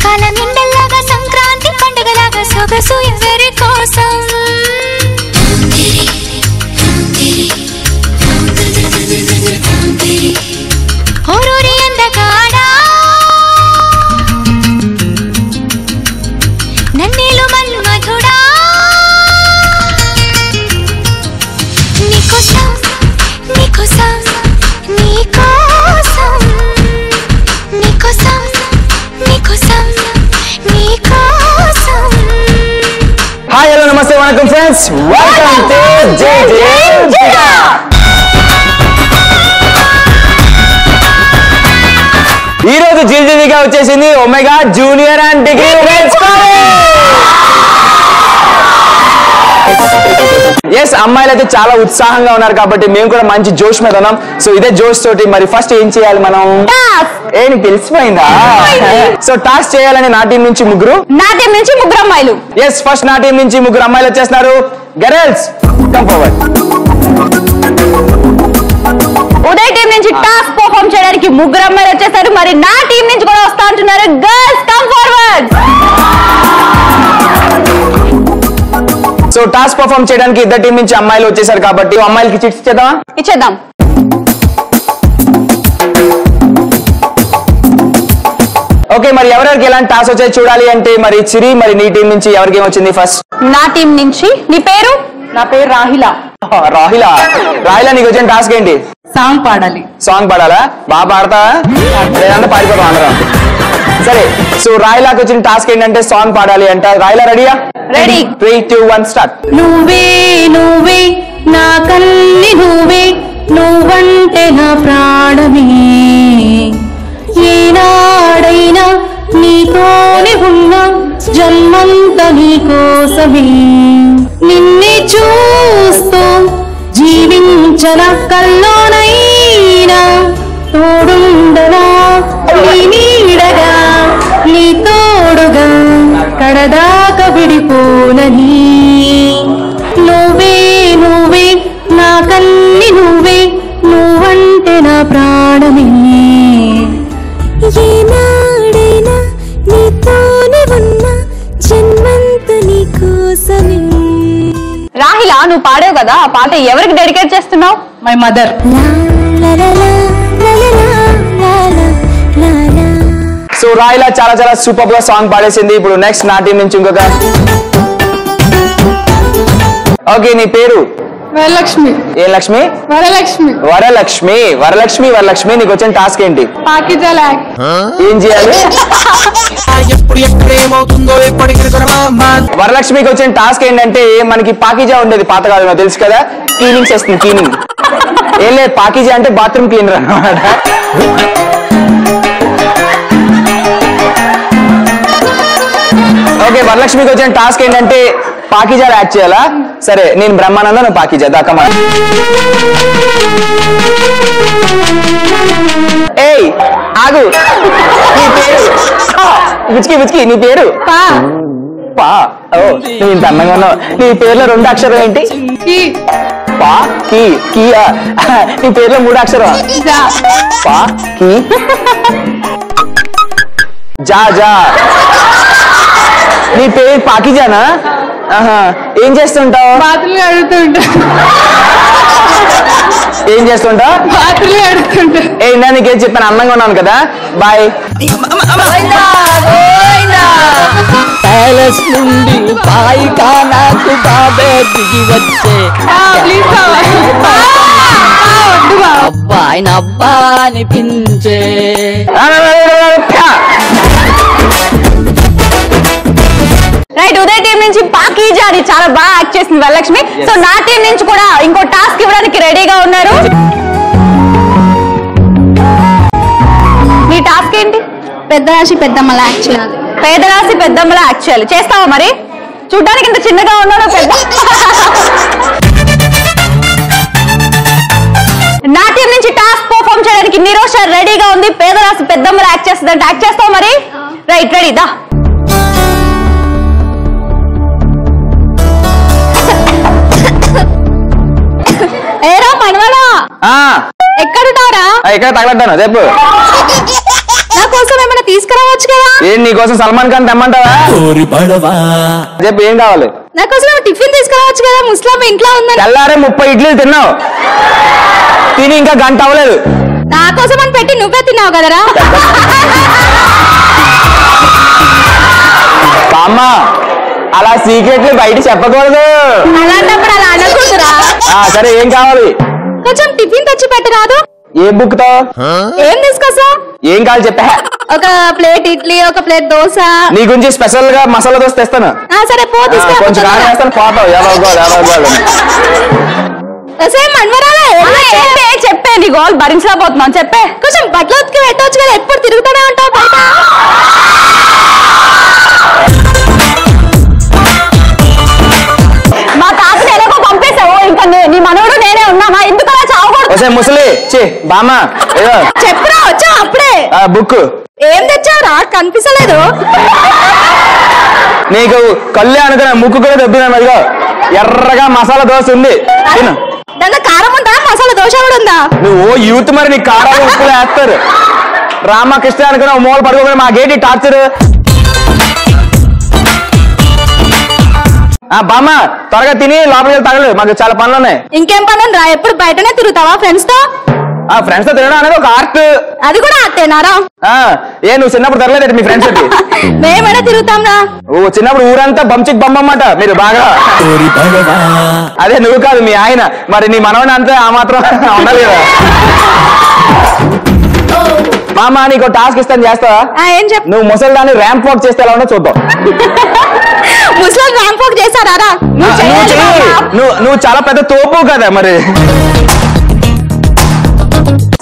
కాలం ఎండల్లాగా సంక్రాంతి పండుగలాగా సొగసు ఎవరి కోసం ఓరూరి అందగాడా నన్నేలు మన్మధుడా నీకోసం నీకోసం నీకోసం నీకోసం నీకోసం నీకోసం hi hello namaste vanakkam friends welcome to జేజే జిగా ఈ రోజు జేజే జిగా వచ్చేసింది Omega junior and degree women's ఎస్ అమ్మాయిలు అయితే చాలా ఉత్సాహంగా ఉన్నారు కాబట్టి మేము కూడా మంచి జోష్ మీద ఉన్నాం. సో ఇదే జోష్ తోటి మరి ఫస్ట్ ఏం చేయాలి మనం? ఏం తెలిసిపోయిందా? సో టాస్క్ చేయాలని నా టీం నుంచి ముగ్గురు అమ్మాయిలు. ఎస్ ఫస్ట్ నా టీం నుంచి ముగ్గురు అమ్మాయిలు వచ్చేస్తున్నారు. Girls come forward. Uday team నుంచి టాస్క్ పర్ఫార్మ్ చేయడానికి ముగ్గురు అమ్మాయిలు వచ్చేసారు. మరి నా టీం నుంచి కూడా వస్తా అంటున్నారు. Girls come forward. So task perform చేయడానికి ఇద్దరు టీం నుంచి అమ్మాయిలు వచ్చేసారు కాబట్టి అమ్మాయిలకి చిట్స్ ఇచ్చేద్దాం. ఓకే, మరి ఎవరెవరికి ఎలాంటి టాస్క్ వచ్చాయి చూడాలి అంటే మరి చిరి, మరి నీ టీం నుంచి ఎవరికి ఏమొచ్చింది? ఫస్ట్ నా టీం నుంచి. నీ పేరు? నా పేరు రాహిల. రాహిల నీకు వచ్చిన టాస్క్ ఏంటి? సాంగ్ పాడాలి. సాంగ్ పాడాలా? బాగా పాడతా లేదంటే పాడిపోతాం అందరం. సరే, సో రాయిలాకి వచ్చిన టాస్క్ ఏంటంటే సాంగ్ పాడాలి అంట. రాయిలా రెడీయా? రెడీ. 3, 2, 1 స్టార్ట్. నువ్వే నువ్వే నా కన్ని నువ్వే, నువ్వంటే నా ప్రాణమే, ఏనాడైనా నీతోనే ఉన్నా జన్మంతా నీకోసమే, నిన్నే చూస్తూ జీవించన కల్లోనైనా తోడుండనా నీ నీడగా నీ తోడుగా కడదాక విడిపోనని, నువ్వే నువ్వే నా కన్ని నువ్వే, నువ్వంటే నా ప్రాణమే, ఏనాడైనా నీతోనే ఉన్నా జన్మంతా నీకోసమే. రాహిల, నువ్వు పాడావు కదా, ఆ పాట ఎవరికి డెడికేట్ చేస్తున్నావు? My mother. సో రాయిలా చాలా చాలా సూపర్ గా సాంగ్ పాడేసింది. ఇప్పుడు నెక్స్ట్ నా టీం నుంచి ఇంకొక. ఓకే, నీ పేరు? వరలక్ష్మి. ఏ లక్ష్మి? వరలక్ష్మి. వరలక్ష్మి. వరలక్ష్మి వరలక్ష్మి నీకు వచ్చిన టాస్క్ ఏంటి? పాకిజాల ఏం చేయాలి? వరలక్ష్మికి వచ్చిన టాస్క్ ఏంటంటే మనకి పాకిజా ఉండేది పాతకాలంలో తెలుసు కదా, క్లీనింగ్ చేస్తుంది. క్లీనింగ్ ఏం లేదు, పాకిజా అంటే బాత్రూమ్ క్లీనర్ అన్నమాట. ఓకే, వరలక్ష్మికి వచ్చిన టాస్క్ ఏంటంటే పాకిజా యాక్ట్ చేయాలా? సరే, నేను బ్రహ్మానంద, నువ్వు పాకిజా. దాకమా. ఏయ్ ఆగు, నీ పేరు? విచ్కి విచ్కి నీ పేరు? పా. ఓ, నువ్వు ఇంత అందంగా ఉన్నావు. నీ పేరులో 2 అక్షరం ఏంటి? పా కీ. కీయా? నీ పేరులో 3 అక్షరం. పా కీ జా. జా. నీ పేరు పాకిజానా? ఏం చేస్తుంటావు? బాతులు అడుగుతుంటా. ఏం చేస్తుంటావు? బాతులు అడుగుతుంటా. ఏంటా నీకేం చెప్పాను, అందంగా ఉన్నాను కదా. బాయ్. ప్యాలెస్ నుండి పాయికా నాకు బాబే దిగి వచ్చే, అబ్బాయి నబ్బా అనిపించే. రైట్, ఉదయ్ టీం నుంచి పాకీజా అని చాలా బాగా యాక్ట్ చేసింది వరలక్ష్మి. సో నా టీం నుంచి కూడా ఇంకో టాస్క్ ఇవ్వడానికి రెడీగా ఉన్నారు. మీ టాస్క్ ఏంటి? పెద్దరాశి పెద్దమ్మలా యాక్ట్ చేయాలి. పేదరాశి పెద్దమ్మలా యాక్ట్ చేయాలి. చేస్తావా? మరి చూడ్డానికి ఇంత చిన్నగా ఉన్నాను. పెద్ద నా టీం నుంచి టాస్క్ పర్ఫార్మ్ చేయడానికి నిరోష రెడీగా ఉంది. పేదరాశి పెద్దమ్మలా యాక్ట్ చేస్తుందంటే యాక్ట్ చేస్తావు మరి? రైట్, రెడీ దా. ఎక్కడ తగలడ్డాను చెప్పు. నా కోసం ఏమైనా తీసుకురావచ్చు కదా. ఏం నీకోసం సల్మాన్ ఖాన్ తెమ్మంటావా? చెప్పు ఏం కావాలి? నా కోసం టిఫిన్ తీసుకురావచ్చు కదా, ముస్లాం ఇంట్లో ఉందని. తెల్లారే 30 ఇడ్లీలు తిన్నావు, తిని ఇంకా గంట అవ్వలేదు. నా కోసం అని పెట్టి నువ్వే తిన్నావు కదరా. అమ్మ అలా సీక్రెట్లు బయట చెప్పకూడదు. అలాంటప్పుడు అలా అనకూడదురా. సరే ఏం కావాలి? కొంచెం టిఫిన్ తెచ్చి పెట్టరాదు. ఏ బుక్ తో? ఏం తీసుకొస్తా? ఏం కావాలి చెప్పా? ఒక ప్లేట్ ఇడ్లీ, ఒక ప్లేట్ దోశ. నీ గురించి స్పెషల్ గా మసాలా దోశ తెస్తాను. సరే పో తీసుకో. కొంచెం కారం వేస్తాను, పోతావు. చెప్పే నీ గోల్ భరించలేకపోతున్నాను. చెప్పే కొంచెం బట్టలు ఉతికి పెట్టవచ్చు కదా, ఎప్పుడు తిరుగుతూనే ఉంటావు బయట. మా తాతని ఎలాగో పంపేశావు, ఇంకా నీ మనవడు నేనే ఉన్నామా, ఎందుకు అలా చావకూడదు. ముసలి బామ్మ చెప్పురా వచ్చా అప్పుడే. బుక్ ఏం తెచ్చావురా, కనిపించలేదు. నీకు కళ్ళే అనుకున్నా, ముక్కు కూడా దెబ్బతిన్నా. అదిగో ఎర్రగా మసాలా దోశ ఉంది, తిను. దాంట్లో కారం ఉందా, మసాలా దోశ కూడా ఉందా? నువ్వు యూత్ మరి నీ కారాలు ఉప్పులు వేస్తారు. రామకృష్ణ అనుకున్నా మూల పడుకోకుండా మా గేటి టార్చర్. బామ్మ త్వరగా తిని లోపలికి తగలేదు, మాకు చాలా పనులు ఉన్నాయి. ఇంకేం పనులు రా, ఎప్పుడు బయటనే తిరుగుతావా ఫ్రెండ్స్ తో? ఫ్రెండ్స్ తో తినడం అనేది ఒక ఆర్ట్. అది కూడా ఆర్టేనారా? ఏ నువ్వు చిన్నప్పుడు తిరగలేదు మీ ఫ్రెండ్స్ తోటి? మేమైనా తిరుగుతాం రా. చిన్నప్పుడు ఊరంతా బంచిక్ బొమ్మమాట మీరు బాగా. అదే నువ్వు కాదు మీ ఆయన, మరి నీ మనవని అంతే ఆ మాత్రం ఉండాలి కదా. మామ నీకు టాస్క్ ఇస్తాను, చేస్తావా? ఏం చెప్పు. నువ్వు ముసలిదాన్ని ర్యాంప్ వాక్ చేస్తే ఎలా ఉండో చూద్దాం. ముసలి ర్యాంప్ వాక్ చేస్తారా? నువ్వు చాలా పెద్ద తోపు కదా మరి.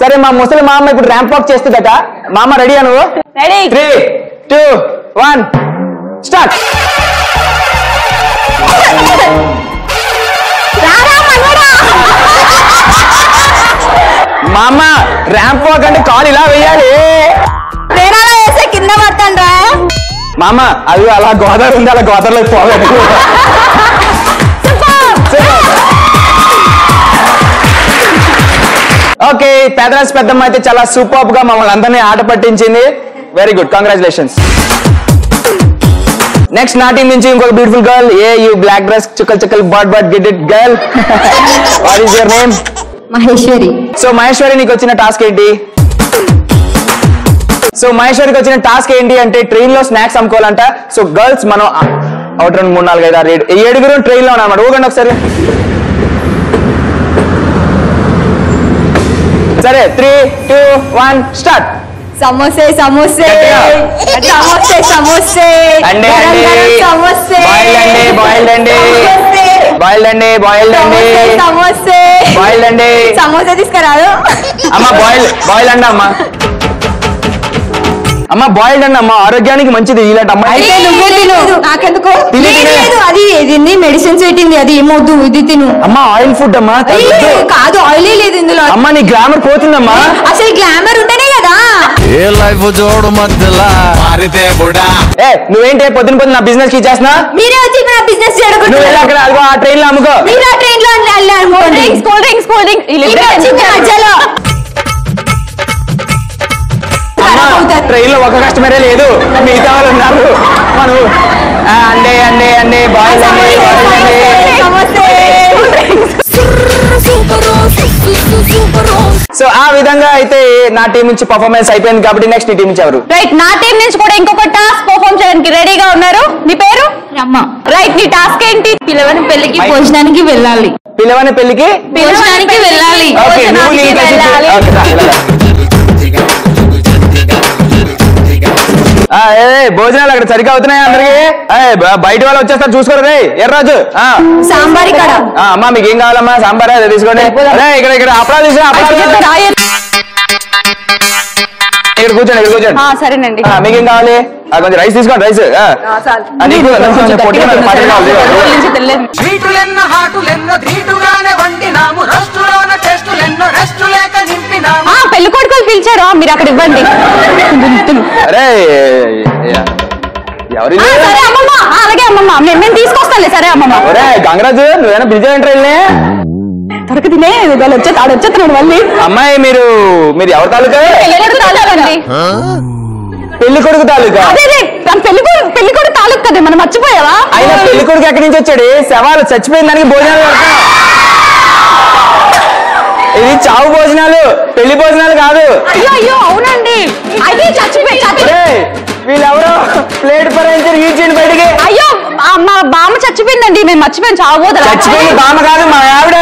సరే మా ముసలి మామ ఇప్పుడు ర్యాంప్ వాక్ చేస్తుందట. మామ రెడీయా నువ్వు? రెడీ. 3, 2, 1 స్టార్ట్. మామ ర్యాంప్ వాక్ అంటే కాలు ఇలా వేయాలి. నేను అలా వేస్తే కింద పడతాను రా. మామ అది అలా గోదావరి ఉంది, అలా గోదావరిలోకి పోవాలి. ఓకే, పేదరాజ్ పెద్దమ్మ అయితే చాలా సూపర్ గా మమ్మల్ని అందరినీ ఆట పట్టించింది. Very good, congratulations. నెక్స్ట్ నా టీం నుంచి ఇంకొక beautiful girl. Hey you black dress చుక్కల్ చుక్కల్ but get it girl, what is your name? Maheshwari. So Maheshwari నీకు వచ్చిన టాస్క్ ఏంటి? సో మహేశ్వరికి వచ్చిన టాస్క్ ఏంటి అంటే ట్రైన్ లో స్నాక్స్ అమ్ముకోవాలంట. సో గర్ల్స్ మనం ఒకటి 2 3 4 5 6 7 ట్రైన్ లో ఉన్నామన్నమాట. ఊగండి ఒకసారి. సరే 3, 2, 1 స్టార్ట్. సమోసే సమోసే సమోసే సమోసే అండి సమోసే బాయిల్డ్ అండి సమోసే బాయిల్డ్ అండి. సమోసా తీసుకురాదు అమ్మ, బాయిల్ అండి అమ్మ. అమ్మ బాయిల్డ్ అండి అమ్మ, ఆరోగ్యానికి మంచిది. ఇలాంటి అమ్మాయి అయితే నువ్వే తిను, నాకెందుకు? లేదు, అది ఇది మెడిసిన్స్ పెట్టింది, అది ఏమవుతూ ఇది తిను. అమ్మ ఆయిల్ ఫుడ్ అమ్మా. కాదు, ఆయిల్ లేదు ఇందులో. అమ్మ నీ గ్లామర్ పోతుందమ్మా. అసలు గ్లామర్ ఉంటేనే కదా ఏ లైఫ్ జోడు మధ్యలా మారితే కూడా. నువ్వేంటి పొద్దున నా బిజినెస్ కి చేస్తున్నా? మీరే వచ్చి నా బిజినెస్ చేయడం. నువ్వు వెళ్ళి అక్కడ ఆ ట్రైన్ లో అమ్ముకో. మీరు ఆ ట్రైన్ లో మధ్యలో ట్రైన్ లో ఒక కస్టమరే లేదు, మిగతా వాళ్ళు ఉన్నారు. మనం అండే బాయిల్ సో ఆ విధంగా అయితే నా టీం నుంచి పర్ఫార్మెన్స్ అయిపోయింది కాబట్టి నెక్స్ట్ నీ టీం నుంచి ఎవరు? రైట్, నా టీం నుంచి కూడా ఇంకొక టాస్క్ పర్ఫార్మ్ చేయడానికి రెడీగా ఉన్నారు. నీ పేరు? రమ్మ. రైట్, నీ టాస్క్ ఏంటి? పిలవని పెళ్లికి భోజనానికి వెళ్ళాలి. పిలవని పెళ్లికి భోజనానికి వెళ్ళాలి. భోజనాలు అక్కడ సరిగ్గా అవుతున్నాయి అందరికి. బయట వాళ్ళు వచ్చేస్తారు చూసుకోరు. రే ఎర్రాజు సాంబార్ ఇక్కడ. అమ్మా మీకు ఏం కావాలమ్మా? సాంబార్ అదే తీసుకోండి. ఇక్కడ అప్పడాలు తీసుకురా. ఇక్కడ కూర్చోండి. సరేనండి. మీకేం కావాలి? కొంచెం రైస్ తీసుకోండి. రైస్ పెళ్లి కొడుకులు పిలిచారు, మీరు అక్కడ ఇవ్వండి. అరే ఎవరి అలాగే అమ్మమ్మ, మేము తీసుకొస్తానులే. సరే అమ్మమ్మ. గంగరాజు నువ్వేనా పిలిచావంటే త్వరగా తినే, వచ్చేస్తున్నాడు మళ్ళీ. అమ్మాయి మీరు ఎవరి తాలూకా? పెళ్లి కొడుకు తాలూకా అదే పెళ్లి కొడుకు తాలూకు కదా మనం మర్చిపోయావా? అయినా పెళ్లి కొడుకు ఎక్కడి నుంచి వచ్చాడు? శవాలు చచ్చిపోయిన దానికి భోజనాలు పెడతాం. ఇది చావు భోజనాలు, పెళ్లి భోజనాలు కాదు. అయ్యో అవునండి, అది చచ్చిపోయి వీళ్ళెవరో ప్లేట్ పరాయించారు, ఈడ్చేయండి బయటికి. అయ్యో మా బామ్మ చచ్చిపోయిందండి, మేము మర్చిపోయాం. చావబోదు చచ్చిపోయింది బామ్మ కాదు, మా ఆవిడ.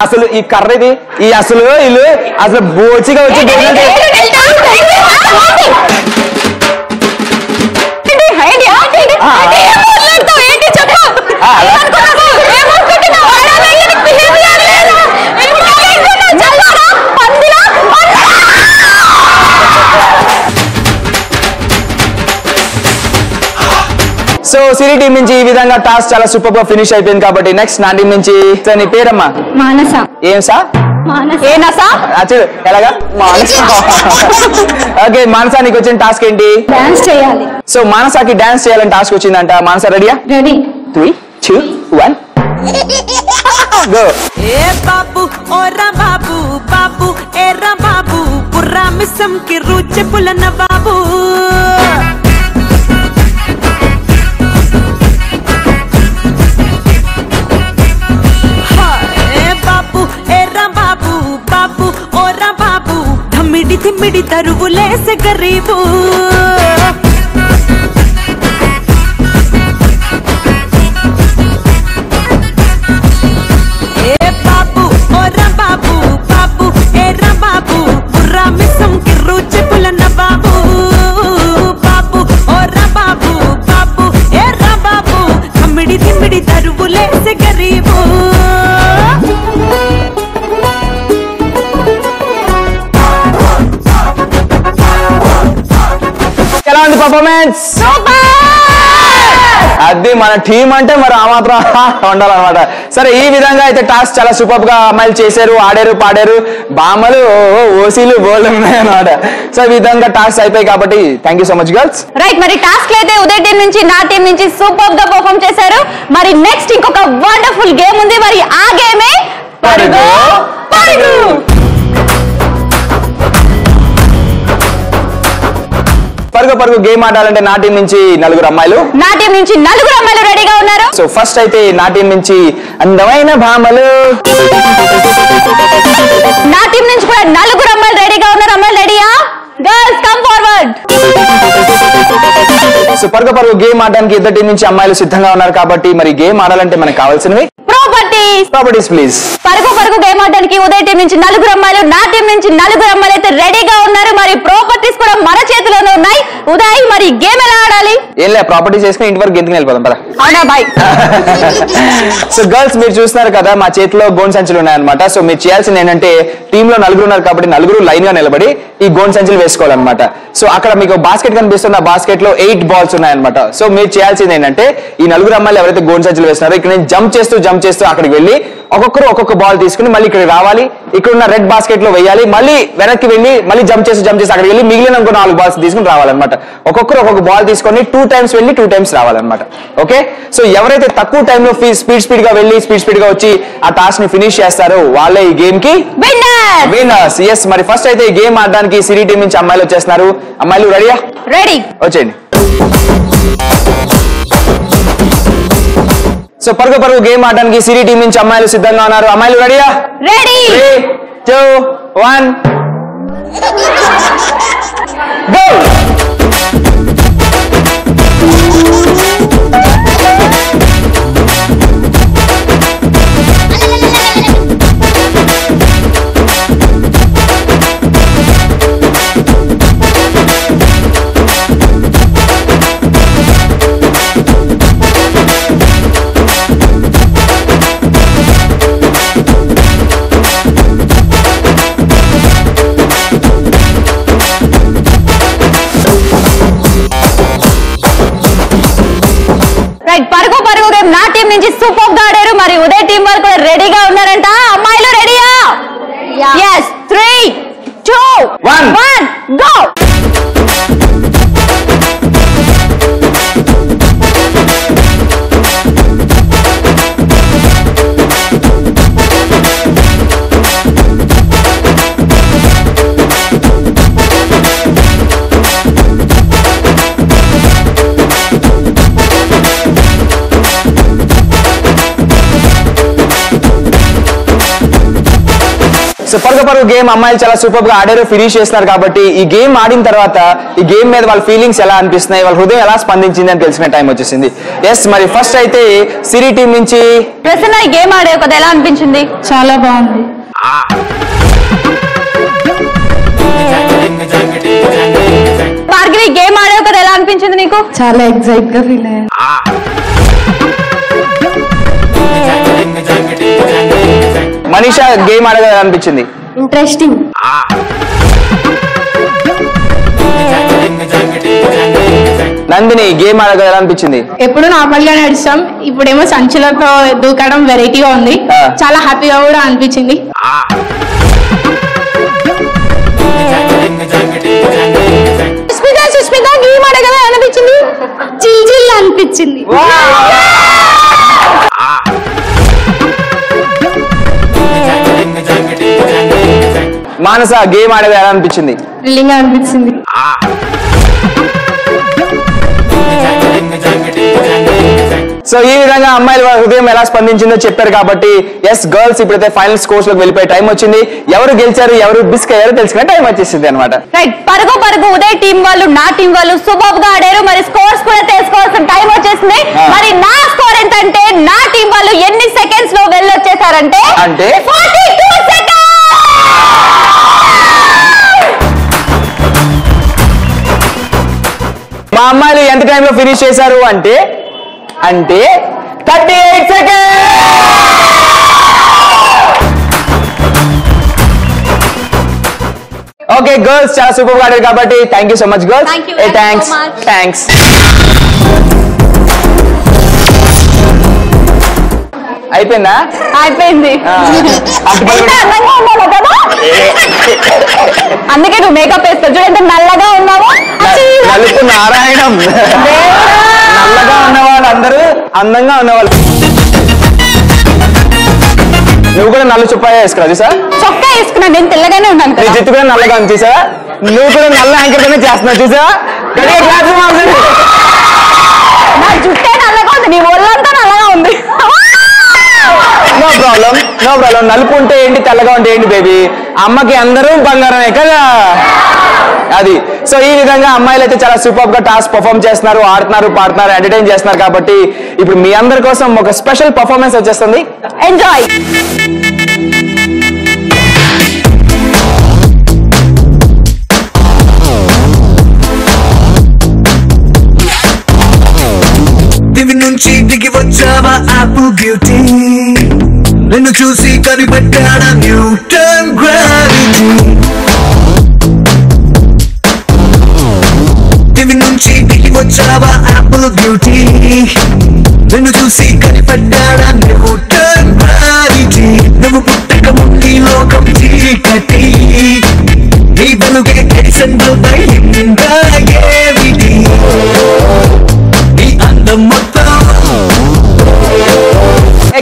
అసలు ఈ కర్రది ఈ అసలు వీళ్ళు అసలు బోచిగా వచ్చి సో సిరి టీం నుంచి ఈ విధంగా టాస్క్ చాలా సూపర్ గా ఫినిష్ అయిపోయింది కాబట్టి నెక్స్ట్ నా టీం నుంచి నీ పేరమ్మా? మానస. ఏం సా? ఎలాగా మానస? ఓకే మానస, నీకు వచ్చిన టాస్క్ ఏంటి? డాన్స్ చేయాలి. సో మానసకి డాన్స్ చేయాలని టాస్క్ వచ్చిందంట. మానస రెడీయా? రెడీ. 3, 2, 1 గో. ఏ బాబు ఓరా బాబు బాబు ఏరా బాబు పుర్రా మిసం కి రుచి పులన బాబు తిమ్మిడి తరువులేసే గరీబు ఏ బాబు ఓరా బాబు బాబు ఏరా బాబు బుర్రా మిసం కి రుచి పులన బాబు బాబు ఓరా బాబు బాబు ఏరా బాబు తిమ్మిడి తరువులేసే గరీబు. ఎలా ఉంది పర్ఫార్మెన్స్? అది మన టీం అంటే మరి ఆ మాత్రం ఉండాలన్నమాట. సరే ఈ విధంగా అయితే టాస్క్ చాలా సూపర్ గా అమ్మాయిలు చేశారు, ఆడారు, పాడారు, బామ్మలు ఓసీలు బోల్డ్ ఉన్నాయన్నమాట. సో ఈ విధంగా టాస్క్ అయిపోయి కాబట్టి thank you so much girls. Right, మరి టాస్క్ అయితే ఉదయ్ టీం నుంచి నా టీం నుంచి సూపర్ గా పర్ఫార్మ్ చేశారు. మరి నెక్స్ట్ ఇంకొక వండర్ఫుల్ గేమ్ ఉంది, మరి ఆ గేమే పరుగు పరుగు. పరుగు పరుగు గేమ్ ఆడాలంటే నా టీం నుంచి నలుగురు అమ్మాయిలు రెడీగా ఉన్నారు. సో ఫస్ట్ అయితే నా టీం నుంచి అందమైన భామలు, నా టీం నుంచి కూడా నలుగురు అమ్మాయిలు రెడీగా ఉన్నారు. అమ్మాయిలు రెడీయా? Girls come forward. సో పరుగు పరుగు గేమ్ ఆడడానికి ఇద్దరు టీం నుంచి అమ్మాయిలు సిద్ధంగా ఉన్నారు కాబట్టి మరి గేమ్ ఆడాలంటే మనకు కావాల్సినవి ప్రాపర్టీస్ ప్లీజ్. పరుగు పరుగు గేమ్ ఆడడానికి ఉదయ్ టీం నుంచి నలుగురు అమ్మాయిలు, నా టీం నుంచి నలుగురు అమ్మాయిలు అయితే రెడీగా ఉన్నారు. మరి ప్రాపర్టీస్ కూడా మన చేతిలోనే ఉన్నాయి. ఉదయ్, మరి గేమ్ ఎలా ఆడాలి? ఏం లే, ప్రాపర్టీస్ చేసుకుని ఇంటి వరకు గెంతుకుని వెళ్ళిపోదాం పద. అవునా బాయ్? సో గర్ల్స్ మీరు చూస్తున్నారు కదా మా చేతిలో గోన్ సంచులు ఉన్నాయన్నమాట. సో మీరు చేయాల్సింది ఏంటంటే టీమ్ లో నలుగురు ఉన్నారు కాబట్టి నలుగురు లైన్ గా నిలబడి ఈ గోన్ సంచులు వేసుకోవాలన్నమాట. సో అక్కడ మీకు బాస్కెట్ కనిపిస్తుంది, ఆ బాస్కెట్ లో 8 బాల్స్ ఉన్నాయన్నమాట. సో మీరు చేయాల్సింది ఏంటంటే ఈ నలుగురు అమ్మాయిలు ఎవరైతే గోన్ సంచులు వేస్తున్నారో ఇక్కడ నేను జంప్ చేస్తూ అక్కడికి వెళ్ళి ఒక్కొక్కరు ఒక్కొక్క బాల్ తీసుకుని మళ్ళీ ఇక్కడికి రావాలి, ఇక్కడ ఉన్న రెడ్ బాస్కెట్ లో వేయాలి, మళ్ళీ వెనక్కి వెళ్ళి మళ్ళీ జంప్ చేసి అక్కడికి వెళ్ళి మిగిలిన ఇంకో 4 బాల్స్ తీసుకుని రావాలన్నమాట. ఒక్కొక్కరు ఒక్కొక్క బాల్ తీసుకొని 2 టైమ్స్ వెళ్ళి 2 టైమ్స్ రావాలన్నమాట. ఓకే, సో ఎవరైతే తక్కువ టైంలో స్పీడ్ గా వెళ్ళి స్పీడ్ గా వచ్చి ఆ టాస్క్ ని ఫినిష్ చేస్తారో వాళ్ళే ఈ గేమ్ కి విన్నర్స్. ఎస్, మరి ఫస్ట్ అయితే ఈ గేమ్ ఆడడానికి సిరి టీం నుంచి అమ్మాయిలు వచ్చేస్తున్నారు. అమ్మాయిలు రెడీయా? రెడీ, వచ్చేయండి. సో పరుగు పరుగు గేమ్ ఆడడానికి సిరి టీం నుంచి అమ్మాయిలు సిద్ధంగా ఉన్నారు. అమ్మాయిలు రెడీయా? రెడీ. 3, 2, 1 గో. పరుగు పరుగు గేమ్ నా టీం నుంచి సూపర్ గా ఆడారు. మరి ఉదయ్ టీం వారు కూడా రెడీగా ఉన్నారంట. అమ్మాయిలు రెడీయా? yes 3, 2, 1 go. సో పరుగు గేమ్ అమ్మాయిలు చాలా సూపర్ గా ఆడారు, ఫినిష్ చేస్తున్నారు. కాబట్టి ఈ గేమ్ ఆడిన తర్వాత ఈ గేమ్ మీద వాళ్ళ ఫీలింగ్స్ ఎలా అనిపిస్తున్నాయి, వాళ్ళ హృదయం ఎలా స్పందించింది అని తెలిసిన టైం వచ్చేసింది. ఎస్, మరి ఫస్ట్ అయితే సిరి టీం నుంచి ప్రసన్న ఈ గేమ్ ఆడే కదా, ఎలా అనిపించింది? చాలా బాగుంది. భార్గవి గేమ్ ఆడే కదా, ఎలా అనిపించింది నీకు? చాలా ఎక్సైట్ గా ఫీల్ అయ్యాను. మనీషా గేమ్ ఆడగా అనిపించింది? ఇంట్రెస్టింగ్. నందిని గేమ్ ఆడగా ఎలా అనిపించింది? ఎప్పుడు నార్మల్ గా నడుస్తాం, ఇప్పుడేమో సంచులతో దూకడం వెరైటీగా ఉంది. చాలా హ్యాపీగా కూడా అనిపించింది. సుస్మిత గేమ్ ఆడే కదా అనిపించింది? చిల్ అనిపించింది. మానస గేమ్ ఆడగా ఎలా అనిపించింది? థ్రిల్లింగ్ గా అనిపించింది. సో ఈ విధంగా అమ్మాయిల హృదయం ఎలా స్పందించిందో చెప్పారు. కాబట్టి ఎస్ గర్ల్స్, ఇప్పుడైతే ఫైనల్ స్కోర్స్ లోకి వెళ్ళిపోయే టైం వచ్చింది. ఎవరు గెలిచారు, ఎవరు బిస్క్ అయ్యారో తెలుసుకునే టైం వచ్చేసింది అనమాట. రైట్, పరుగు ఉదయ్ టీం వాళ్ళు నా టీం వాళ్ళు సూపర్ గా ఆడారు. మరి స్కోర్స్ కూడా తెలుసుకోవాల్సిన టైం వచ్చేసింది. మరి నా స్కోర్ ఎంత అంటే, నా టీం వాళ్ళు ఎన్ని సెకండ్స్ లో వెళ్ళొచ్చేసారంటే అంటే 42 seconds. మా అమ్మాయిలు ఎంత టైంలో ఫినిష్ చేశారు అంటే 38 seconds. ఓకే గర్ల్స్, చాలా సూపర్ గా ఆడారు. కాబట్టి thank you so much girls. Thank you, thanks so much. Thanks. అయిపోయిందా? అయిపోయింది. ఎంత అందంగా ఉన్నావు కదా, అందుకే నువ్వు మేకప్ వేస్తావు. చూడు ఎంత నల్లగా ఉన్నావు. నలుపు నారాయణం. నల్లగా ఉన్నవాళ్ళు అందరూ అందంగా ఉన్నవాళ్ళు. నువ్వు కూడా నల్ల చుప్పాయ వేసుకురా చూసా? చొక్కా వేసుకున్నా, నేను తెల్లగానే ఉన్నాను నీ కదా. జుట్టు కూడా నల్లగా ఉంది చూసా? నువ్వు కూడా నల్ల యాంకర్ గానే చేస్తున్నావు చూసా? నా జుట్టే నల్లగా ఉంది, నీ ఒళ్ళంతా నల్లగా ఉంది. No problem. నలుపు ఉంటే ఏంటి, తెల్లగా ఉంటే ఏంటి బేబీ? అమ్మకి అందరూ బంగారమే కదా అది. సో ఈ విధంగా అమ్మాయిలు అయితే చాలా సూపర్ గా టాస్క్ పర్ఫార్మ్ చేస్తున్నారు, ఆడుతున్నారు, పాడుతున్నారు, ఎంటర్టైన్ చేస్తున్నారు. కాబట్టి ఇప్పుడు మీ అందరి కోసం ఒక స్పెషల్ పర్ఫార్మెన్స్ వచ్చేస్తుంది. ఎంజాయ్. దివి నుంచి దిగి వచ్చావా ఆపిల్ బ్యూటీ, నిన్ను చూసి కనిపెట్టాడా న్యూటన్ గ్రావిటీ. దివి నుంచి దిగి వచ్చావా ఆపిల్ బ్యూటీ, నిన్ను చూసి కనిపెట్టాడా న్యూటన్ గ్రావిటీ. నువ్వు పుట్టక ముందు లోకం చీకటి, నీ వెలుగే తెలిసిందో భయంగా ఏమిటి. నీ అందం మొత్తం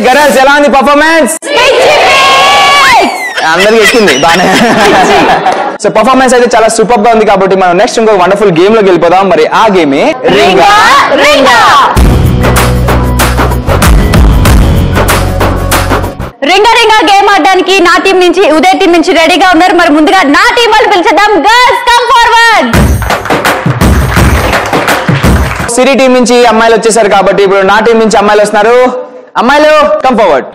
గర్ల్స్ ఎలా ఉంది పర్ఫార్మెన్స్? అందరికి ఎక్కింది బానే. సో పర్ఫార్మెన్స్ అయితే చాలా సూపర్ గా ఉంది. కాబట్టి మనం నెక్స్ట్ ఇంకో వండర్ఫుల్ గేమ్ లోకి వెళ్ళిపోదాం. మరి ఆ గేమే రింగా రింగా. రింగా గేమ్ ఆడడానికి నా టీం నుంచి ఉదయ్ టీం నుంచి రెడీగా ఉన్నారు. మరి ముందుగా నా టీం వాళ్ళు పిలిచేద్దాం. Girls come forward. Siri team నుంచి అమ్మాయిలు వచ్చేసారు. కాబట్టి ఇప్పుడు నా టీం నుంచి అమ్మాయిలు వస్తున్నారు. అమ్మాయిలు కమ్ ఫార్వర్డ్.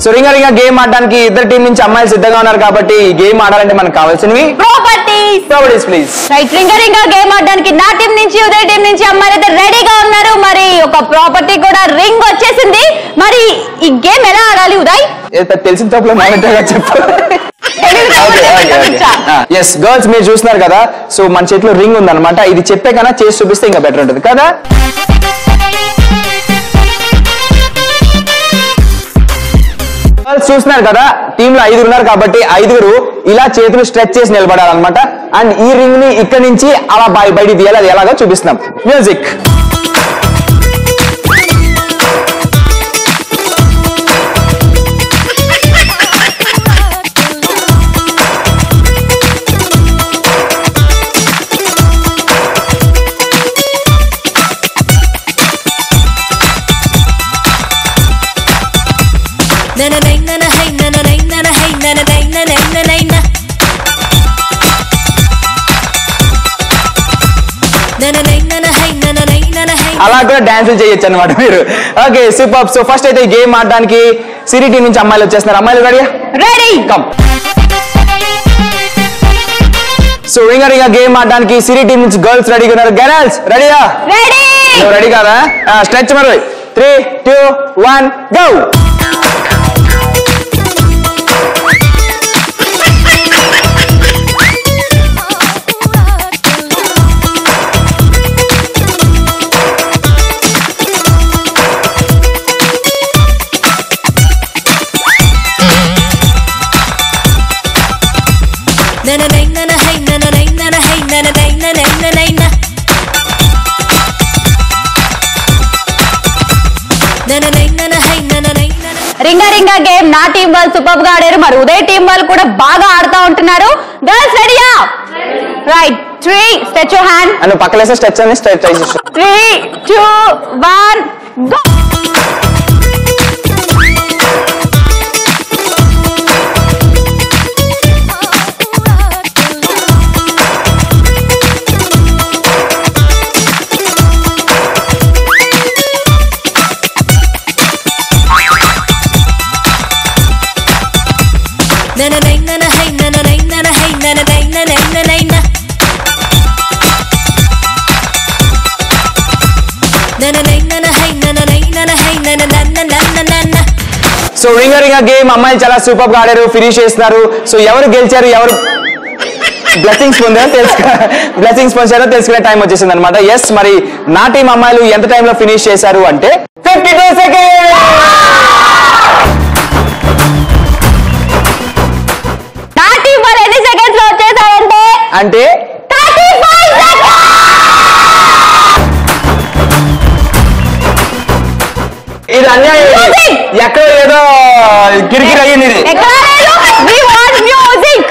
సో రింగా గేమ్ ఆడడానికి ఇద్దరు టీం నుంచి అమ్మాయిలు సిద్ధంగా ఉన్నారు. కాబట్టి ఈ గేమ్ ఆడాలంటే మనకు కావాల్సినవి ప్రాపర్టీస్ ప్లీజ్. రైట్, రింగా గేమ్ ఆడడానికి నా టీం నుంచి ఉదయ్ టీం నుంచి అమ్మాయిలు అయితే రెడీగా ఉన్నారు. మరి ఒక ప్రాపర్టీ కూడా రింగ్ వచ్చేసింది. మరి ఈ గేమ్ ఎలా ఆడాలి ఉదయ్? తెలిసిన తప్పులో మాట్లాడగా చెప్పు. ఎస్ గర్ల్స్, మీరు చూస్తున్నారు కదా. సో మన చేతిలో రింగ్ ఉందన్నమాట. ఇది చెప్పే కన్నా చేసి చూపిస్తే ఇంకా బెటర్ ఉంటుంది కదా. గర్ల్స్ చూస్తున్నారు కదా, టీమ్ లో 5 ఉన్నారు. కాబట్టి 5 ఇలా చేతులు స్ట్రెచ్ చేసి నిలబడాలన్నమాట. అండ్ ఈ రింగ్ ని ఇక్కడ నుంచి అలా బయటికి తీయాలి. అది ఎలాగో చూపిస్తున్నాం. మ్యూజిక్. అలా కూడా డాన్సులు చేయొచ్చు అన్నమాట మీరు. Okay super. సో ఫస్ట్ అయితే ఈ గేమ్ ఆడడానికి సిరి టీం నుంచి అమ్మాయిలు వచ్చేస్తున్నారు. అమ్మాయిలు ready? Ready. Come. So ringa ringa game ఆడడానికి సిరి టీం నుంచి గర్ల్స్ రెడీగా ఉన్నారు. గర్ల్స్ రెడీయా? రెడీ. నువ్వు రెడీ కాదా? స్ట్రెచ్ మరి 3 2 1 గో. రింగా రింగా గేమ్ నా టీం వాళ్ళు సూపర్ గా ఆడారు. మరి ఉదయ్ టీం వాళ్ళు కూడా బాగా ఆడుతూ ఉంటున్నారు. గర్ల్స్ రెడీయా? రైట్. 3 stretch your hand. అను పక్కలేసే స్ట్రెచ్ అని స్ట్రెచ్ చేసి 3 2 1 go. So ringa ringa game అమ్మాయిలు చాలా సూపర్ గా ఆడారు, ఫినిష్ చేస్తున్నారు. సో ఎవరు గెలిచారు, ఎవరు బ్లెస్సింగ్స్ పొందారో తెలుసుకునే టైం వచ్చేసింది అనమాట. ఎస్, మరి నా టీం అమ్మాయిలు ఎంత టైంలో ఫినిష్ చేశారు అంటే 52 seconds. నా టీం వాళ్ళు ఎన్ని సెకండ్స్ లో వచ్చేసారంటే అంటే 35 seconds. ఇది అన్యాయం. ఎక్కడ ఏదో కిరికిరి అయ్యింది. ఇది ఎక్కడ లేదు. We want music.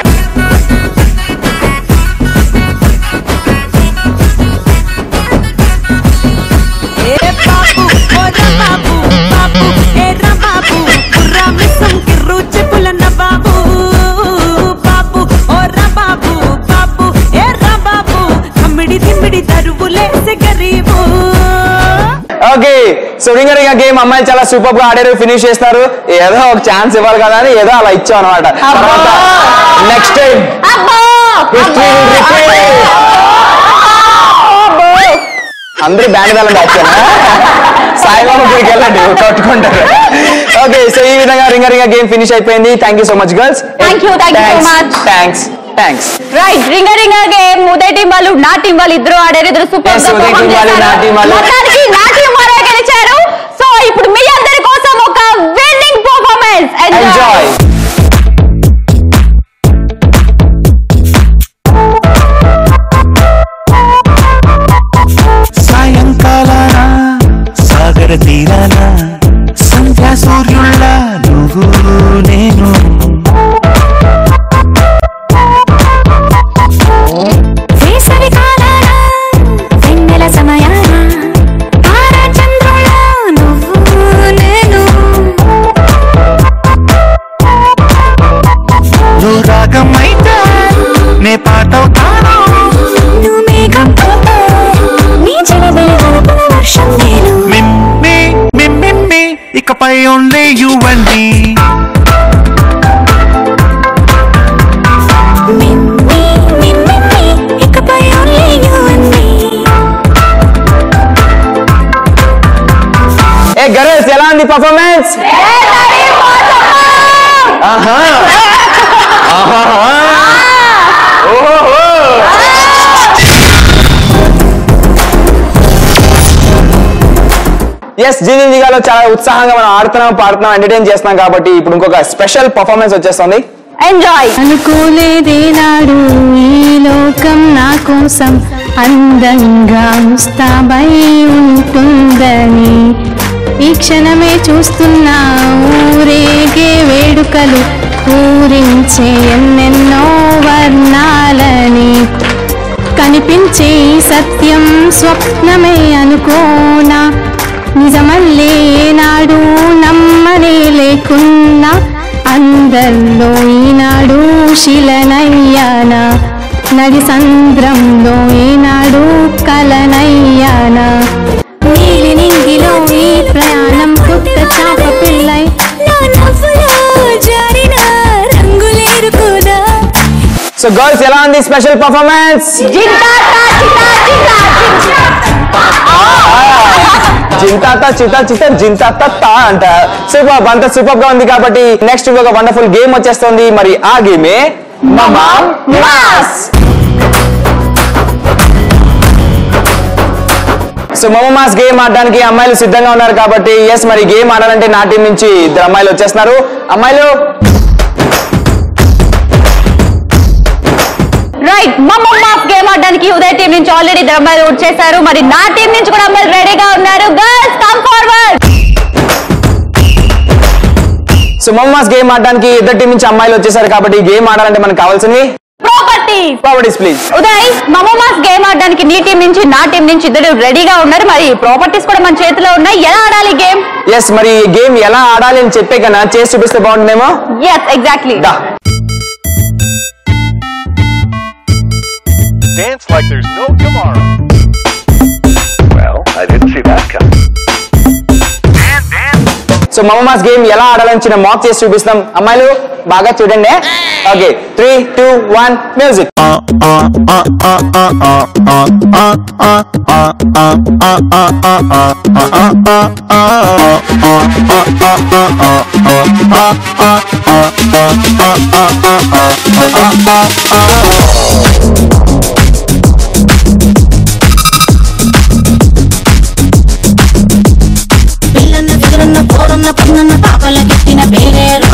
Okay, so ringa ringa game అమ్మాయిలు చాలా సూపర్ గా ఆడారు, ఫినిష్ చేస్తారు. ఏదో ఒక ఛాన్స్ ఇవ్వాలి కదా అని ఏదో అలా ఇచ్చాం అనమాట. నెక్స్ట్ టైం అందరూ బ్యాండ్ వెళ్ళండి. సాయిబాబా గుడికి వెళ్ళండి, కొట్టుకుంటారు. ఓకే, సో ఈ విధంగా రింగర్ రింగ గేమ్ ఫినిష్ అయిపోయింది. Thank you so much girls. Thank you so much. Thanks. Right, రింగ రింగ గేమ్ ఉదయ్ టీం వాళ్ళు నా టీం వాళ్ళు ఇద్దరు ఆడారు. ఇద్దరు సూపర్ గా పర్ఫార్మ్ చేశారు. నా టీం వాళ్ళే గెలిచారు. సో ఇప్పుడు మీ అందరి కోసం ఒక విన్నింగ్ పర్ఫార్మెన్స్ ఎంజాయ్. సాయంకాలాన సాగర తీరాన సంధ్యా సూర్యుళ్ళ నువ్వు నేను వేసవి కాలాన వెన్నెల సమయాన తారా చంద్రుల నువ్వు నేను నువ్వు రాగం అయితే నే పాటవుతాను నువ్వు మేఘం నీ జలబల గడపల వర్షం నేను మిమ్మి ఇకపై ఓన్లీ యు అండ్ మీ ఇకపై only you and me. A girls, ఎలా ఉంది పర్ఫార్మెన్స్? ఎస్, జిగాలో చాలా ఉత్సాహంగా మనం ఆడుతున్నాం, పాడుతున్నాం, ఎంటర్టైన్ చేస్తున్నాం. కాబట్టి ఇప్పుడు ఇంకొక స్పెషల్ పర్ఫార్మెన్స్ వచ్చేస్తుంది. ఎంజాయ్. అనుకోలేదేనాడు ఈ లోకం నా కోసం అందంగా ముస్తాబై ఉంటుందని. ఈ క్షణమే చూస్తున్నా ఊరేగే వేడుకలు పూరించే ఎన్నెన్నో వర్ణాలని. కనిపించే ఈ సత్యం స్వప్నమే అనుకోనా, నిజమల్లే నాడు నమ్మనే లేకున్నా సందర్లో ఈనాడు శిలనయ్యానా నది సంద్రంలో ఈనాడు కలనయ్యానా నీలి నింగిలో ఈ ప్రయాణం కొత్త చాప పిల్లై సో గర్ల్స్ ఎలా ఉంది స్పెషల్ పర్ఫార్మెన్స్ జింతాత చితా చిత జింతాత అంట సూపర్ అంత సూపర్ గా ఉంది కాబట్టి నెక్స్ట్ ఒక వండర్ఫుల్ గేమ్ వచ్చేస్తుంది మరి ఆ గేమే మమా మాస్ సో మమా మాస్ గేమ్ ఆడడానికి అమ్మాయిలు సిద్ధంగా ఉన్నారు కాబట్టి ఎస్ మరి గేమ్ ఆడాలంటే నా టీం నుంచి ఇద్దరు అమ్మాయిలు వచ్చేస్తున్నారు అమ్మాయిలు రైట్ మమా మాస్ గేమ్ ఆడడానికి ఉదయ్ టీం నుంచి ఆల్రెడీ ఇద్దరు అమ్మాయిలు వచ్చేసారు మరి నా టీం నుంచి కూడా అమ్మాయిలు రెడీగా ఉన్నారు గర్ల్స్ కమ్ ఫార్వర్డ్ సో మమా మాస్ గేమ్ ఆడడానికి ఇద్దరు టీం నుంచి అమ్మాయిలు వచ్చేసారు కాబట్టి గేమ్ ఆడాలంటే మనకు కావాల్సింది ప్రాపర్టీస్ ప్లీజ్ ఉదయ్ మమా మాస్ గేమ్ ఆడడానికి నీ టీం నుంచి నా టీం నుంచి ఇద్దరు రెడీగా ఉన్నారు మరి ప్రాపర్టీస్ కూడా మన చేతిలో ఉన్నాయి ఎలా ఆడాలి గేమ్ ఎస్ మరి గేమ్ ఎలా ఆడాలి అని చెప్పే కన్నా చేసి చూపిస్తే బాగుంటుందేమో yes exactly Dance like there's no tomorrow. Well, I didn't see that coming. So మమా మాస్ గేమ్ ఎలా ఆడాలని చిన్న మాక్ చేసి చూపిస్తాం అమ్మాయిలు బాగా చూడండి ఓకే 3 2 1 మ్యూజిక్ పాపల గిట్టిన పేరేరో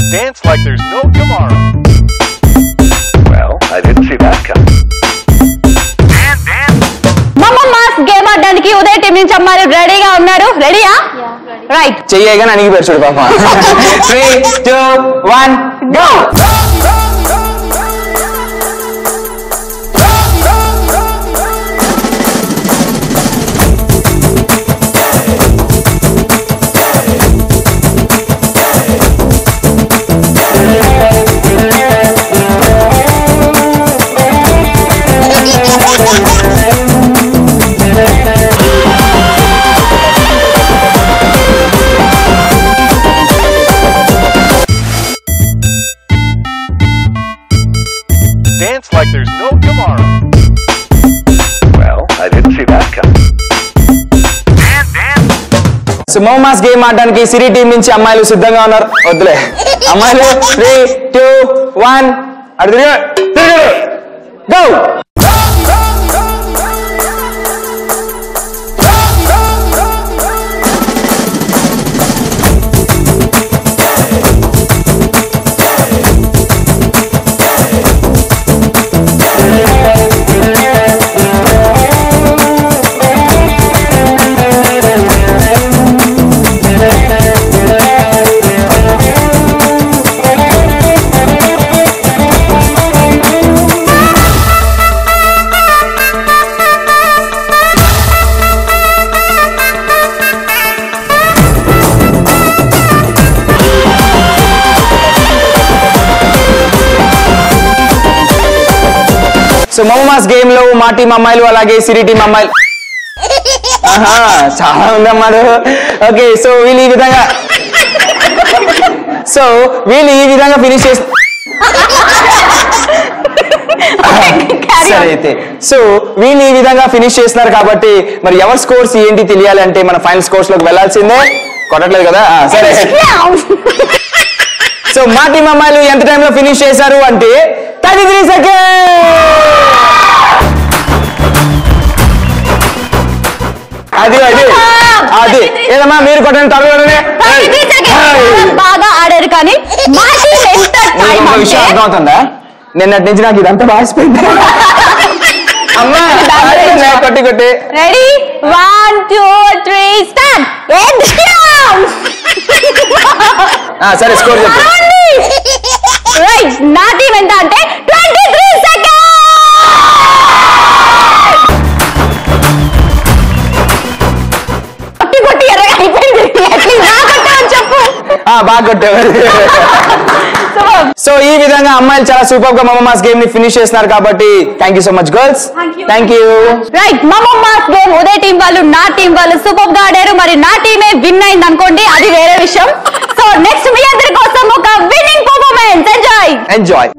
Dance like there's no tomorrow. Well, I didn't see that coming. మమా మాస్ గేమ్ ఆడడానికి ఉదయ్ టీం నుంచి అమ్మాయిలు రెడీగా ఉన్నారు రెడీయా రైట్ చెయ్యగానే అణిగిపోయారు చూడు పాప 3 2 1 go Dance like there's no tomorrow. Well, I didn't see that coming. So మమా మాస్ గేమ్ ఆడడానికి సిరి టీం నుంచి అమ్మాయిలు సిద్ధంగా ఉన్నారు వద్దులే అమ్మాయిలు 3 2 1 అడుగు గో సో మమా మాస్ గేమ్ లో మా టీం అమ్మాయిలు అలాగే సిరి టీం అమ్మాయిలు చాలా ఉందమ్మాడు ఓకే సో వీళ్ళు ఈ విధంగా ఫినిష్ చేసి సరే అయితే సో వీళ్ళు ఈ విధంగా ఫినిష్ చేస్తున్నారు కాబట్టి మరి ఎవరి స్కోర్స్ ఏంటి తెలియాలి అంటే మన ఫైనల్ స్కోర్స్ లోకి వెళ్ళాల్సిందే కొట్టట్లేదు కదా సరే సో మా టీం అమ్మాయిలు ఎంత టైంలో ఫినిష్ చేశారు అంటే 33 seconds అది ఏదమ్మా మీరు కొట్టండి త్వరగానే బాగా ఆడారు కానీ విషయం అర్థమవుతుందా నిన్నటి నుంచి నాకు ఇదంతా బాసిపోయింది అమ్మా కొట్టి రెడీ 1 2 3 స్టార్ట్ సరే స్కోర్ చెప్పండి రైట్ నా టీం ఎంత అంటే 23 seconds బాగా కొట్టేవారు. సో ఈ విధంగా అమ్మాయిలు చాలా సూపర్ గా మమ్మమాస్ గేమ్ ని ఫినిష్ చేస్తున్నారు కాబట్టి thank you so much girls. Thank you. Right, మమ్మమాస్ గేమ్ ఉదయ్ టీం వాళ్ళు నా టీం వాళ్ళు సూపర్ గా ఆడారు. మరి నా టీమే విన్ అయింది అనుకోండి, అది వేరే విషయం. సో నెక్స్ట్ మీ అందరి కోసం ఒక winnowing performance. Enjoy enjoy.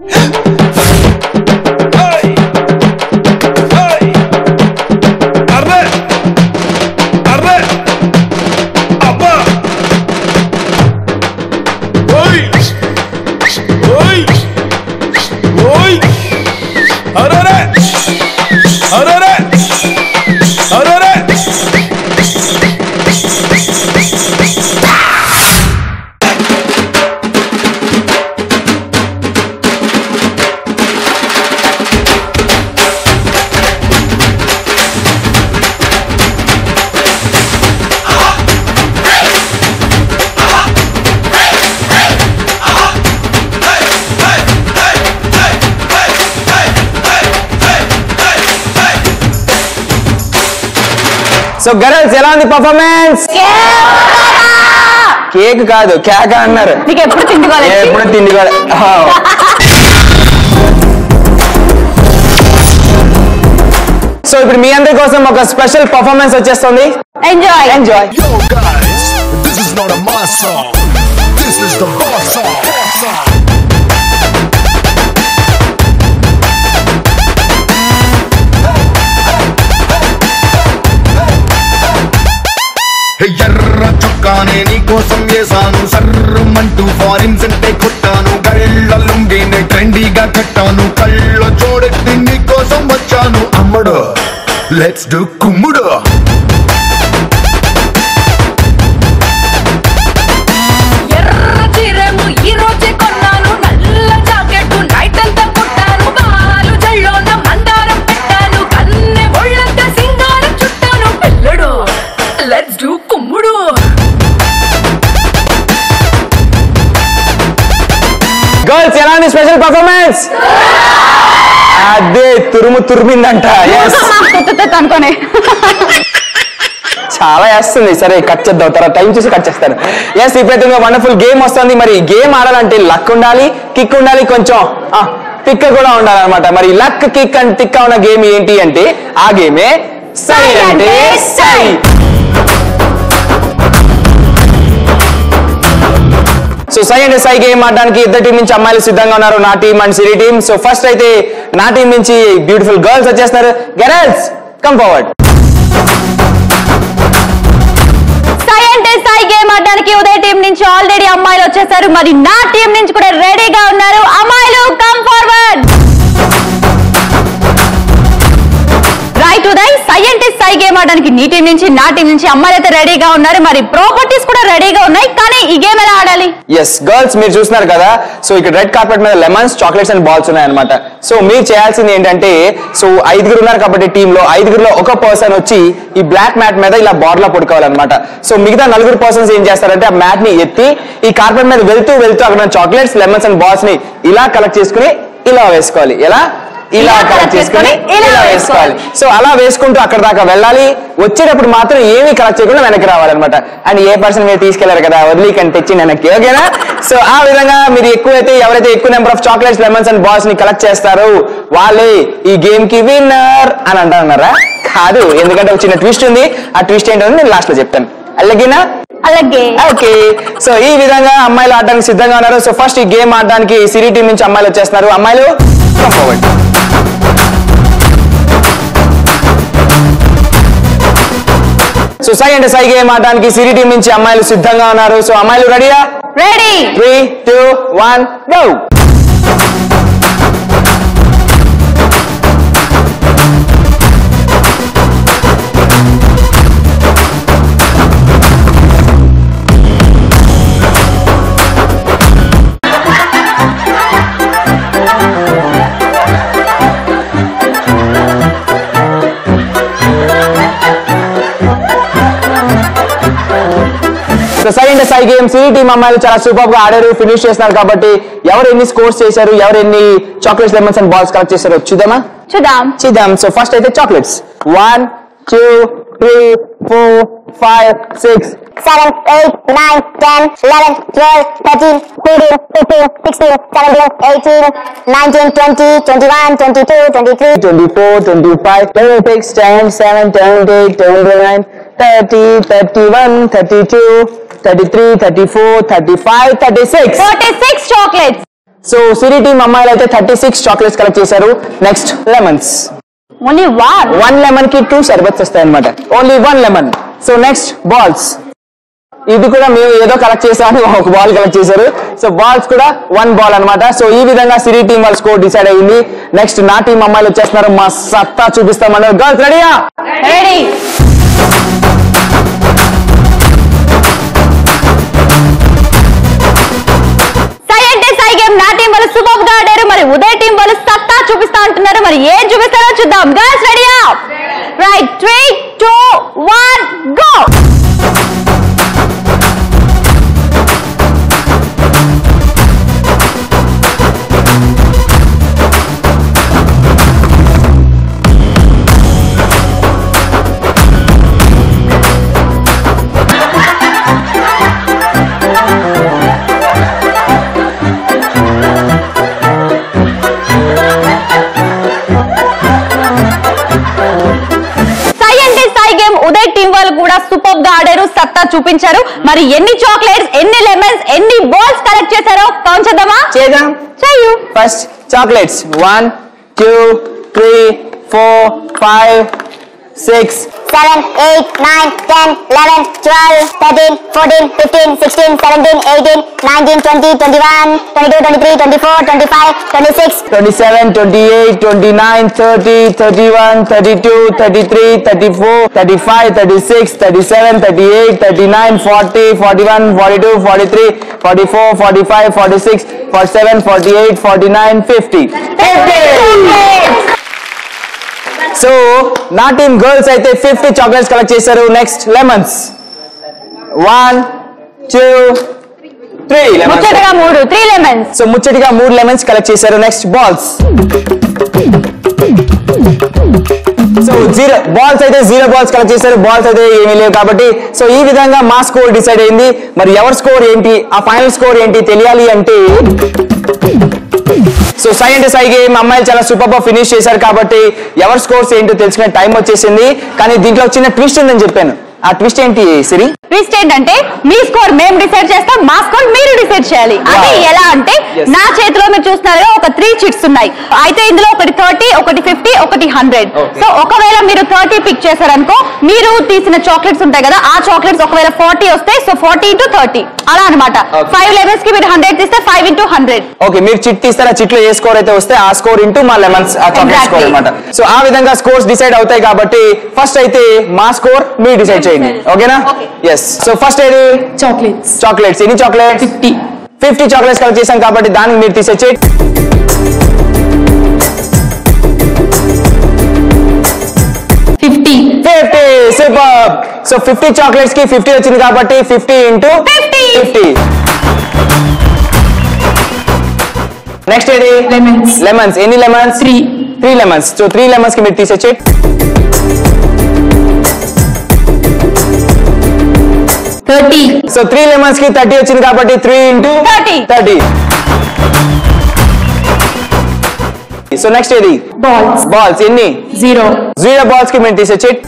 So girls ఎలా ఉంది పర్ఫార్మెన్స్? కేక్ కాదు కేక అన్నారు. నీకు ఎప్పుడు తిండికోవాలి? ఎప్పుడు తిండికోవాలి. సో ఇప్పుడు మీ అందరి కోసం ఒక స్పెషల్ పర్ఫార్మెన్స్ వచ్చేస్తుంది. Enjoy enjoy. Yo guys, this is not a mass song. This is the boss song. ఎర్ర చొక్కానే నీకోసం వేసాను, సర్రమంటూ ఫారిన్స్ అంటే కొట్టాను, కళ్ళ లుంగినే ట్రెండీగా కట్టాను, కళ్ళ చూడెత్తి నీకోసం వచ్చాను అమ్మడు. లెట్స్ డు కుమ్ముడు. ఎర్ర చీరేమో ఈ రోజే కొన్నాను, నల్ల జాకెట్ నైట్ అంతా కుట్టాను, బాలు జల్లోన మందారం పెట్టాను, కన్నె ఒళ్ళంతా సింగారం చుట్టాను, పిల్లడు లెట్స్ డు కుమ్ముడు. గర్ల్స్ ఎలా ఉంది స్పెషల్ పర్ఫార్మెన్స్? అదే తురుమిందంట. అనుకోనే చాలా వేస్తుంది. సరే కట్ చేద్దాం, తర్వాత టైం చూసి కట్ చేస్తాను. ఎస్, ఇప్పుడైతే వండర్ఫుల్ గేమ్ వస్తుంది. మరి గేమ్ ఆడాలంటే లక్ ఉండాలి, కిక్ ఉండాలి, కొంచెం టిక్ కూడా ఉండాలన్నమాట. మరి లక్, కిక్ అండ్ టిక్ ఉన్న గేమ్ ఏంటి అంటే ఆ గేమే సై అంటే సై. సో సై అంటే సై గేమ్ ఆడడానికి ఇద్దరు టీం నుంచి అమ్మాయిలు సిద్ధంగా ఉన్నారు, నా team and Siri team. So first అయితే నా టీం నుంచి బ్యూటిఫుల్ గర్ల్స్ వచ్చేస్తారు. Girls come forward. సై అంటే సై గేమ్ ఆడడానికి ఉదయ్ టీం నుంచి ఆల్రెడీ అమ్మాయిలు వచ్చేసారు. మరి నా టీం నుంచి కూడా రెడీగా ఉన్నారు. అమ్మాయిలు కమ్ ఫార్వర్డ్. రైట్ ఉదయ్, సై అంటే సై గేమ్ ఆడడానికి నీ టీం నుంచి నా టీం నుంచి అమ్మాయిలు అయితే రెడీగా ఉన్నారు. మరి ప్రాపర్టీస్ కూడా రెడీగా ఉన్నాయి, కానీ ఈ గేమ్ ఎలా ఆడాలి? ఎస్ గర్ల్స్, మీరు చూస్తున్నారు కదా, సో ఇక్కడ రెడ్ కార్పెట్ మీద లెమన్స్, చాక్లెట్స్ అండ్ బాల్స్ ఉన్నాయన్నమాట. సో మీరు చేయాల్సింది ఏంటంటే, సో 5 ఉన్నారు కాబట్టి టీంలో 5లో ఒక పర్సన్ వచ్చి ఈ బ్లాక్ మ్యాట్ మీద ఇలా బార్లా పడుకోవాలన్నమాట. సో మిగతా 4 పర్సన్స్ ఏం చేస్తారంటే ఆ మ్యాట్ ని ఎత్తి ఈ కార్పెట్ మీద వెళ్తూ అక్కడ చాక్లెట్స్, లెమన్స్ అండ్ బాల్స్ ని ఇలా కలెక్ట్ చేసుకుని ఇలా వేసుకోవాలి. ఎలా? ఇలా కలెక్ట్ చేసుకుని ఇలా వేసుకోవాలి. సో అలా వేసుకుంటూ అక్కడ దాకా వెళ్ళాలి. వచ్చేటప్పుడు మాత్రం ఏమీ కలెక్ట్ చేయకుండా వెనక్కి రావాలన్నమాట. అండ్ ఏ పర్సన్ మీరు తీసుకెళ్లారు కదా, వదిలికంటే తెచ్చి వెనక్కి, ఓకేనా? సో ఆ విధంగా మీరు ఎవరైతే ఎక్కువ number of chocolates, lemons and balls ని కలెక్ట్ చేస్తారో వాళ్ళే ఈ గేమ్ కి విన్నర్ అని అంటున్నారా? కాదు, ఎందుకంటే ఒక చిన్న ట్విస్ట్ ఉంది. ఆ ట్విస్ట్ ఏంటో నేను లాస్ట్ లో చెప్తాను. అలాగేనా? అలాగే. ఓకే, సో ఈ విధంగా అమ్మాయిలు ఆడడానికి సిద్ధంగా ఉన్నారు. సో ఫస్ట్ ఈ గేమ్ ఆడడానికి సిరి టీం నుంచి అమ్మాయిలు వచ్చేస్తున్నారు. అమ్మాయిలు కమ్ ఫార్వర్డ్. సో సై అంటే సై గేమ్ ఆడడానికి సిరి టీం నుంచి అమ్మాయిలు సిద్ధంగా ఉన్నారు. సో అమ్మాయిలు రెడీయా? రెడీ. 3, 2, 1 గో. సై అంటే సై గేమ్ సిరి టీం అమ్మాయిలు చాలా సూపర్ గా ఆడారు, ఫినిష్ చేస్తున్నారు. కాబట్టి ఎవరు ఎన్ని స్కోర్స్ చేశారు, ఎవరు ఎన్ని chocolates, lemons and balls collect చేశారో చూద్దాం. సో ఫస్ట్ అయితే చాక్లెట్స్ 1, 2, 3, 4, 5, 6, 7, 8, 9, 10, 11, 12, 13, 14, 15, 16, 17, 18, 19, 20, 21, 22, 23, 24, 25, 26, 27, 28, 29, 30, 31, 32, 33, 34, 35, 36. 46 chocolates. సో సిరి టీమ్ అమ్మాయిలు అయితే 36 చాక్లెట్స్ కలెక్ట్ చేశారు. Next lemons. Only one. 1 lemon కి 2 షర్బత్స్ వస్తాయి అన్నమాట. Only 1 lemon. So next balls. ఇది కూడా మేము ఏదో కలెక్ట్ చేసామని ఒక బాల్ కలెక్ట్ చేశారు. సో బాల్స్ కూడా 1 బాల్ అన్నమాట. సో ఈ విధంగా సిరి టీం వాళ్ళ స్కోర్ డిసైడ్ అయ్యింది. నెక్స్ట్ నా టీం అమ్మాయిలు వచ్చేస్తున్నారు. మా సత్తా చూపిస్తామన్నారు. గర్ల్స్ రెడీయా? Ready. నా టీం వాళ్ళు సూపర్ గా ఆడారు. మరి ఉదయ్ టీం వాళ్ళు సత్తా చూపిస్తా అంటున్నారు. మరి ఏం చూపిస్తారో చూద్దాం. గర్ల్స్ రెడీయా? రైట్. 3, 2, 1 గో. సూపర్ గా ఆడారు. సత్తా చూపించారు. మరి ఎన్ని చాక్లెట్స్, ఎన్ని లెమన్స్, ఎన్ని బాల్స్ కలెక్ట్ చేశారో కౌంట్ చేద్దామా? చేద్దాం. చేయు. First chocolates 1, 2, 3, 4, 5, 6, 7, 8, 9, 10, 11, 12, 13, 14, 15, 16, 17, 18, 19, 20, 21, 22, 23, 24, 25, 26, 27, 28, 29, 30, 31, 32, 33, 34, 35, 36, 37, 38, 39, 40, 41, 42, 43, 44, 45, 46, 47, 48, 49, 50. సో నా టీమ్ గర్ల్స్ అయితే 50 చాక్లెట్స్ కలెక్ట్ చేశారు. నెక్స్ట్ లెమన్స్ 1, 2, 3 ముచ్చటగా 3 లెమన్స్. సో ముచ్చటిగా 3 లెమన్స్ కలెక్ట్ చేశారు. Next balls. సో 0 బాల్స్ అయితే 0 బాల్స్ కలెక్ట్ చేశారు. బాల్స్ అయితే ఏమీ లేవు కాబట్టి సో ఈ విధంగా మా స్కోర్ డిసైడ్ అయింది. మరి ఎవరి స్కోర్ ఏంటి, ఆ ఫైనల్ స్కోర్ ఏంటి తెలియాలి అంటే సో సై అంటే సై గేమ్ అమ్మాయిలు చాలా సూపర్ గా ఫినిష్ చేశారు కాబట్టి ఎవరి స్కోర్స్ ఏంటో తెలుసుకునే టైం వచ్చేసింది. కానీ దీంట్లో చిన్న ట్విస్ట్ ఉందని చెప్పాను. ఆ ట్విస్ట్ ఏంటి సిరి? ట్విస్ట్ ఏంటంటే మీ స్కోర్ మేము డిసైడ్ చేస్తాం, మా స్కోర్ మీరు డిసైడ్ చేయాలి. అది ఎలా అంటే నా చేతిలో మీరు చూస్తున్నారు ఒక 3 చిట్స్ ఉన్నాయి. అయితే ఇందులో ఒకటి 30, ఒకటి 50, ఒకటి 100. సో ఒకవేళ మీరు 30 పిక్ చేశారనుకో, మీరు తీసిన చాక్లెట్స్ ఉంటాయి కదా, ఆ చాక్లెట్స్ ఒకవేళ 40 వస్తాయి. సో 40 × 30 అలా అనమాట. 5 లెమన్స్ కి మీరు 100 తీస్తే 5 × 100. ఓకే, మీరు చిట్ తీస్తారు. ఆ చిట్లో ఏ స్కోర్ అయితే వస్తే ఆ స్కోర్ ఇంటూ మా లెమన్స్ ఆ చాక్లెట్ స్కోర్ అన్నమాట. సో ఆ విధంగా స్కోర్స్ డిసైడ్ అవుతాయి కాబట్టి ఫస్ట్ అయితే మా స్కోర్ మీరు డిసైడ్ చేయండి. ఓకేనా? ఎస్. సో ఫస్ట్ ఏది? చాక్లెట్స్. ఎన్ని చాక్లెట్స్? 50 చాక్లెట్స్ కలెక్ట్ చేశాం కాబట్టి దానికి మీరు తీసే చిట్ 50. సూపర్. సో 50 చాక్లెట్స్ కి 50 వచ్చింది కాబట్టి 50 × 50. నెక్స్ట్ ఏది? లెమన్స్. ఎన్ని లెమన్స్? 3 లెమన్స్. సో 3 లెమన్స్ కి మీరు తీసే చిట్ 30. సో 3 లెమన్స్ కి 30 వచ్చింది కాబట్టి 3 × 30. సో నెక్స్ట్ ఏది? బాల్స్. ఎన్ని? 0 బాల్స్ కి మీరు తీసే చిట్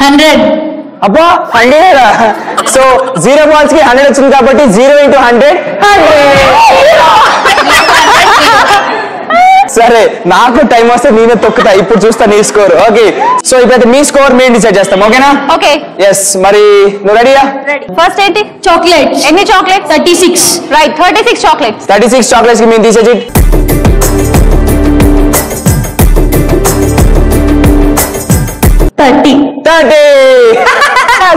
100. అబ్బా 100. సో 0 బాల్స్ కి 100 వచ్చింది కాబట్టి 0 × 100. సరే, నాకు టైం వస్తే నేనే తొక్కుతా. ఇప్పుడు చూస్తా నీ స్కోర్. ఓకే, సో ఇప్పుడైతే మీ స్కోర్ మేము డిసైడ్ చేస్తాం. ఓకేనా? ఓకే. ఎస్. మరి నువ్వు రెడీయా? ఫస్ట్ ఏంటి? చాక్లెట్స్. ఎన్ని చాక్లెట్స్? 36. రైట్. 36 చాక్లెట్స్. 36 చాక్లెట్స్ కి మేము తీసే చిట్ 30.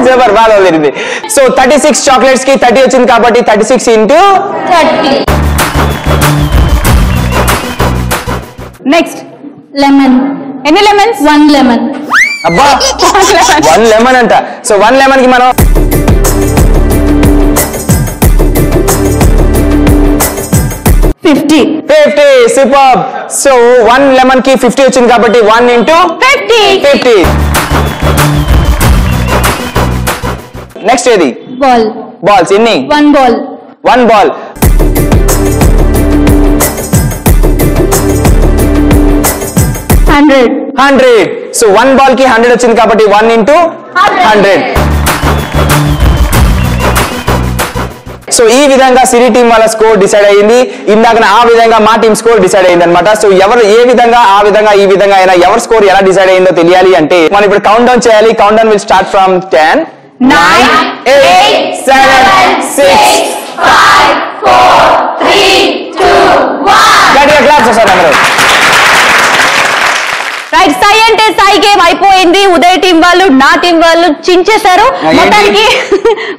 సూపర్, బాగా జరిగింది. సో 36 చాక్లెట్స్ కి 30 వచ్చింది కాబట్టి 36 × 30. Next lemon. ఎన్ని లెమన్స్? 1 లెమన్. అబ్బా 1 లెమన్ అంట. సో 1 లెమన్ కి మనం 50. 50. సూపర్. సో 1 లెమన్ కి 50 వచ్చింది కాబట్టి 1 into 50. నెక్స్ట్ ఏది? బాల్స్ ఎన్ని? 1 ball. 1 బాల్. 100. సో 1 బాల్ కి 100 వచ్చింది కాబట్టి 1 into 100. సో ఈ విధంగా సిరి టీం వాళ్ళ స్కోర్ డిసైడ్ అయ్యింది. ఇందాక ఆ విధంగా మా టీం స్కోర్ డిసైడ్ అయింది అనమాట. సో ఎవరు ఏ విధంగా ఆ విధంగా ఈ విధంగా అయినా ఎవరి స్కోర్ ఎలా డిసైడ్ అయిందో తెలియాలి అంటే మనం ఇప్పుడు కౌంట్ డౌన్ చేయాలి. Count down will start from 10 9 8 7 6 5 4 3 2 1. గట్టిగా క్లాప్స్ చేస్తారు అందరూ. రైట్, సై అంటే సై గేమ్ అయిపోయింది. ఉదయ్ టీం వాళ్ళు నా టీం వాళ్ళు చించేశారు.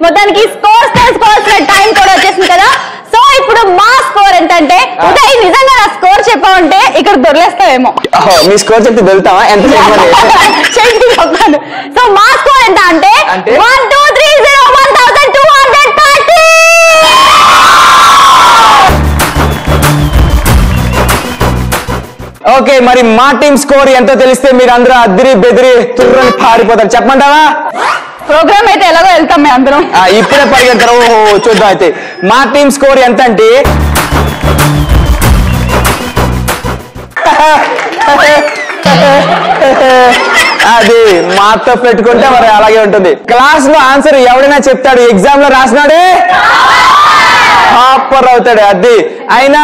మొత్తానికి స్కోర్స్ టైం కూడా వచ్చేసింది కదా. సో ఇప్పుడు మా స్కోర్ ఎంత అంటే ఉదయ్ నిజంగా నా స్కోర్ చెప్పావంటే ఇక్కడ దొరలేస్తావేమో. మీ స్కోర్ చెప్తే దొరుకుతావా? ఎంత చెప్తాను. సో మా స్కోర్ ఎంత అంటే 1 2 3 0 1230. ఓకే, మరి మా టీం స్కోర్ ఎంతో తెలిస్తే మీరు అందరూ అద్దిరి బెదిరి తుర్రని పారిపోతారు. చెప్పమంటావా? ప్రోగ్రామ్ అయితే ఎలాగో వెళ్తాం మేము అందరం. ఇప్పుడే పరిగెడతారు. ఓహో, చూద్దాం. అయితే మా టీం స్కోర్ ఎంత అంటే అది మాతో పెట్టుకుంటే మరి అలాగే ఉంటుంది. క్లాస్ లో ఆన్సర్ ఎవడైనా చెప్తాడు, ఎగ్జామ్ లో రాసినాడే టాపర్ అవుతాడు. అది అయినా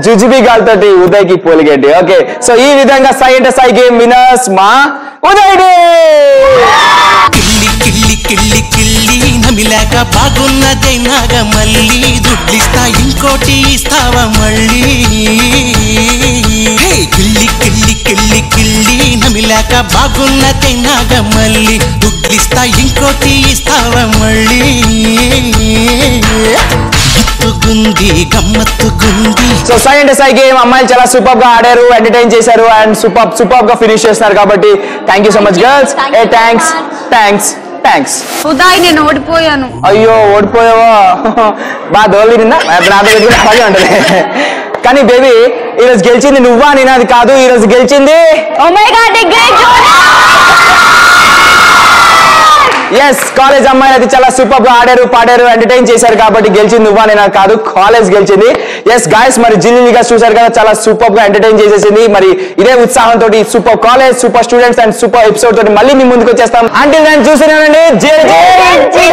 జుజుబి గాల్తోటి ఉదయ్కి పోలిగడ్డి. ఓకే, సో ఈ విధంగా సై అంటే సై గేమ్ వినర్స్ మా ఉదయ్. కిల్లి కిల్లి కిల్లి నమిలాక బాగున్నదైనాగా మళ్ళీ దుడ్లిస్తా ఇంకోటి ఇస్తావా మళ్ళీ. కిల్లి కిల్లి కిల్లి కిల్లి నమిలాక బాగున్నదైనాగా మళ్ళీ దుడ్లిస్తా ఇంకోటి ఇస్తావా మళ్ళీ. సో సై అంటే సై గేమ్ అమ్మాయిలు చాలా సూపర్ గా ఆడారు, ఎంటర్టైన్ చేశారు అండ్ సూపర్ గా ఫినిష్ చేస్తున్నారు కాబట్టి thank you so much girls. Thanks. Uday నేను ఓడిపోయాను. అయ్యో, ఓడిపోయావా? బాగా దోలు నిందా నాతో అలాగే ఉంటుంది. కానీ బేబీ ఈరోజు గెలిచింది నువ్వా నేనా అది కాదు, ఈరోజు గెలిచింది ఎస్ కాలేజ్ అమ్మాయిలు అయితే చాలా సూపర్ గా ఆడారు, పాడారు, ఎంటర్టైన్ చేశారు కాబట్టి గెలిచింది నువ్వా నేనా కాదు, కాలేజ్ గెలిచింది. ఎస్ గాయస్, మరి జిల్లీగా చూసారు కదా, చాలా సూపర్ గా ఎంటర్టైన్ చేసేసింది. మరి ఇదే ఉత్సాహంతో super college, super students and super episode తోటి మళ్ళీ మీ ముందుకు వచ్చేస్తాం. అంటే నేను చూసినానండి. జై జై.